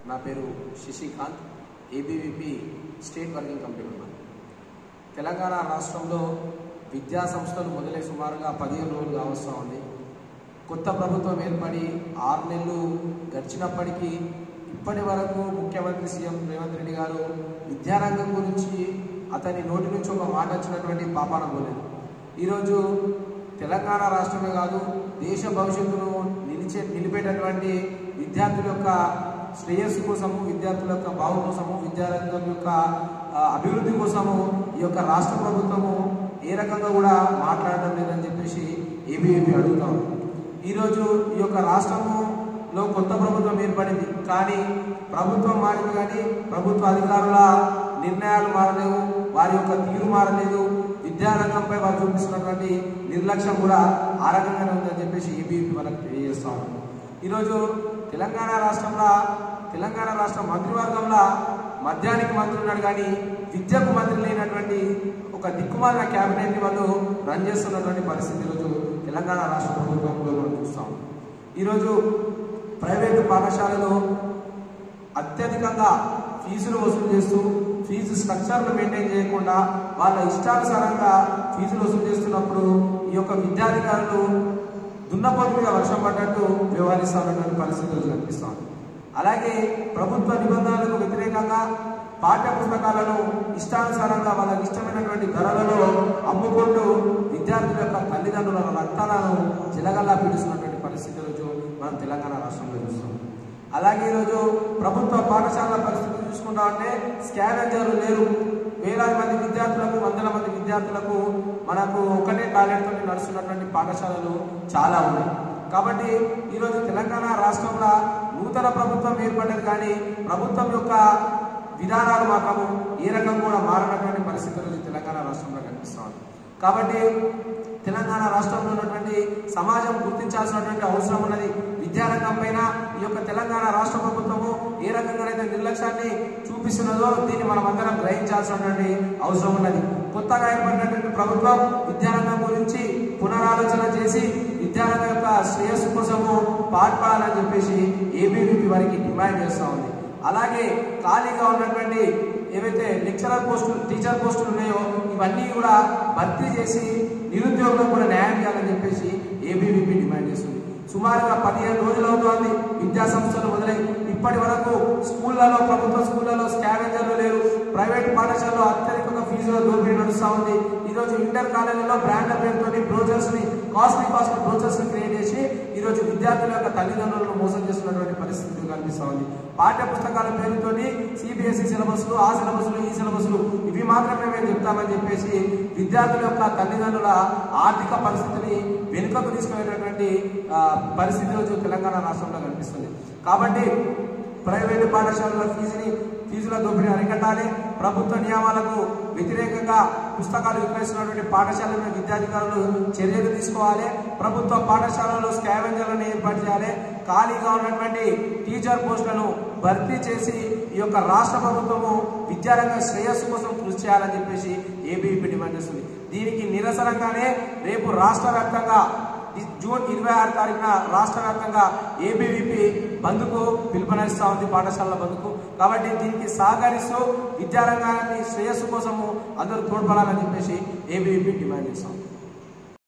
నా పేరు Shashikanth, ABVP state working committee ఉన్నాను. తెలంగాణ రాష్ట్రంలో విద్యా సంస్థలు మొదలై సుమారుగా 15 రోజులు కావస్తూ ఉంది. కొత్త ప్రభుత్వం ఏర్పడి 6 నెలలు గడిచినప్పటికీ ఇప్పటి వరకు ముఖ్యమంత్రి సీఎం రేవంత్ రెడ్డి గారు విద్యారంగం గురించి అతని నోటి నుంచి ఒక మాట వచ్చినటువంటి పాపాన పోలేదు. ఈరోజు తెలంగాణ రాష్ట్రమే కాదు, దేశ భవిష్యత్తును నిలిపేటటువంటి విద్యార్థుల యొక్క శ్రేయస్సు కోసము, విద్యార్థుల యొక్క బాగు కోసము, విద్యారంగం యొక్క అభివృద్ధి కోసము ఈ యొక్క రాష్ట్ర ప్రభుత్వము ఏ రకంగా కూడా మాట్లాడడం లేదని చెప్పేసి ఏబీవీపీ అడుగుతాం. ఈరోజు ఈ యొక్క రాష్ట్రంలో కొత్త ప్రభుత్వం ఏర్పడింది, కానీ ప్రభుత్వం మారింది, కానీ ప్రభుత్వ అధికారుల నిర్ణయాలు మారలేవు, వారి యొక్క తీరు మారలేదు, విద్యారంగంపై వారు చూపిస్తున్నటువంటి నిర్లక్ష్యం కూడా ఆ రకంగానే ఉందని చెప్పేసి ఏబీవీపీ మనకు తెలియజేస్తా ఉన్నాం. ఈరోజు తెలంగాణ రాష్ట్ర మంత్రివర్గంలో మద్యానికి మంత్రి ఉన్నాడు, కానీ విద్యకు మంత్రి లేనటువంటి ఒక దిక్కుమాలిన క్యాబినెట్ని వాళ్ళు రన్ చేస్తున్నటువంటి పరిస్థితి ఈరోజు తెలంగాణ రాష్ట్ర ప్రభుత్వంలో మనం చూస్తాం. ఈరోజు ప్రైవేటు పాఠశాలలో అత్యధికంగా ఫీజులు వసూలు చేస్తూ ఫీజు స్ట్రక్చర్లు మెయింటైన్ చేయకుండా వాళ్ళ ఇష్టానుసారంగా ఫీజులు వసూలు చేస్తున్నప్పుడు ఈ యొక్క విద్యాధికారులు దున్నపోతు మీద వర్షం పడ్డట్టు వ్యవహరిస్తున్నటువంటి పరిస్థితులు కనిపిస్తాం. అలాగే ప్రభుత్వ నిబంధనలకు వ్యతిరేకంగా పాఠ్య పుస్తకాలను ఇష్టానుసారంగా వాళ్ళకి ఇష్టమైనటువంటి ధరలలో అమ్ముకుంటూ విద్యార్థుల యొక్క తల్లిదండ్రుల రక్తాలను చిలగల్లా పీడిస్తున్నటువంటి పరిస్థితులు మనం తెలంగాణ రాష్ట్రంలో చూస్తాం. అలాగే ఈరోజు ప్రభుత్వ పాఠశాలల పరిస్థితులు చూసుకుంటామంటే స్కావెంజర్లు లేరు. వేలాది మంది విద్యార్థులకు, వందల మంది విద్యార్థులకు మనకు ఒకటే టాయిలెట్తో నడుస్తున్నటువంటి పాఠశాలలు చాలా ఉన్నాయి. కాబట్టి ఈరోజు తెలంగాణ రాష్ట్రంలో నూతన ప్రభుత్వం ఏర్పడ్డది, కానీ ప్రభుత్వం యొక్క విధానాలు మాత్రము ఏ రకం కూడా మారినటువంటి పరిస్థితులు తెలంగాణ రాష్ట్రంలో కనిపిస్తుంది. కాబట్టి తెలంగాణ రాష్ట్రంలో ఉన్నటువంటి సమాజం గుర్తించాల్సినటువంటి అవసరం ఉన్నది. విద్యారంగం పైన ఈ యొక్క తెలంగాణ రాష్ట్ర ప్రభుత్వము ఏ రకంగానైతే నిర్లక్ష్యాన్ని చూపిస్తున్నదో దీన్ని మనం అందరం గ్రహించాల్సినటువంటి అవసరం ఉన్నది. కొత్తగా ఏర్పడినటువంటి ప్రభుత్వం విద్యారంగం గురించి పునరాలోచన చేసి విద్యారంగం యొక్క శ్రేయస్సు కోసము పాటుపడాలని చెప్పేసి ఏబీవీపీ వారికి డిమాండ్ చేస్తూ ఉంది. అలాగే ఖాళీగా ఉన్నటువంటి ఏవైతే లెక్చరర్ పోస్టులు, టీచర్ పోస్టులు ఉన్నాయో ఇవన్నీ కూడా భర్తీ చేసి నిరుద్యోగులకు కూడా న్యాయం చేయాలని చెప్పేసి ఏబీవీపీ డిమాండ్ చేస్తుంది. సుమారుగా 15 రోజులు అవుతోంది విద్యా సంస్థలు మొదలై. ఇప్పటి వరకు స్కూళ్లలో, ప్రభుత్వ స్కూళ్లలో స్కావెంజర్లు లేరు. ప్రైవేట్ పాఠశాలలో అత్యధికంగా ఫీజుల దోపిడీ నడుస్తూ ఉంది. ఈరోజు ఇంటర్ కాలేజీలో బ్రాండ్ల పేరుతోని బ్రోచర్స్ని, కాస్ట్లీ బ్రోచర్స్ని క్రియేట్ చేసి ఈరోజు విద్యార్థుల యొక్క తల్లిదండ్రులను మోసం చేస్తున్నటువంటి పరిస్థితి కనిపిస్తూ ఉంది. పాఠ్య పుస్తకాల పేరుతోని సిబిఎస్ఈ సిలబస్లు, ఆ సిలబస్లు, ఈ సిలబస్లు ఇవి మాత్రమే మేము చెప్తామని చెప్పేసి విద్యార్థుల యొక్క తల్లిదండ్రుల ఆర్థిక పరిస్థితిని వెనుకకు తీసుకునేటటువంటి పరిస్థితి రోజు తెలంగాణ రాష్ట్రంలో కనిపిస్తుంది. కాబట్టి ప్రైవేటు పాఠశాలల ఫీజుల దోపిడీ అరికట్టాలి. ప్రభుత్వ నియమాలకు వ్యతిరేకంగా పుస్తకాలు విక్రయిస్తున్నటువంటి పాఠశాలల విద్యాధికారులు చర్యలు తీసుకోవాలి. ప్రభుత్వ పాఠశాలలో స్కావెంజర్లను ఏర్పాటు చేయాలి. ఖాళీగా ఉన్నటువంటి టీచర్ పోస్టులను భర్తీ చేసి ఈ యొక్క రాష్ట్ర ప్రభుత్వము విద్యారంగ శ్రేయస్సు కోసం కృషి చేయాలని చెప్పేసి ఏబీవీపీ డిమాండ్ చేస్తుంది. దీనికి నిరసనంగానే రేపు రాష్ట్ర వ్యాప్తంగా జూన్ 26 తారీఖున రాష్ట్ర వ్యాప్తంగా ఏబీవీపీ బంద్కు పిలుపునిస్తా ఉంది, పాఠశాలల బంద్కు. కాబట్టి దీనికి సహకరిస్తూ విద్యారంగాన్ని శ్రేయస్సు కోసము అందరూ తోడ్పడాలని చెప్పేసి ఏబీవీపీ డిమాండ్ చేస్తాం.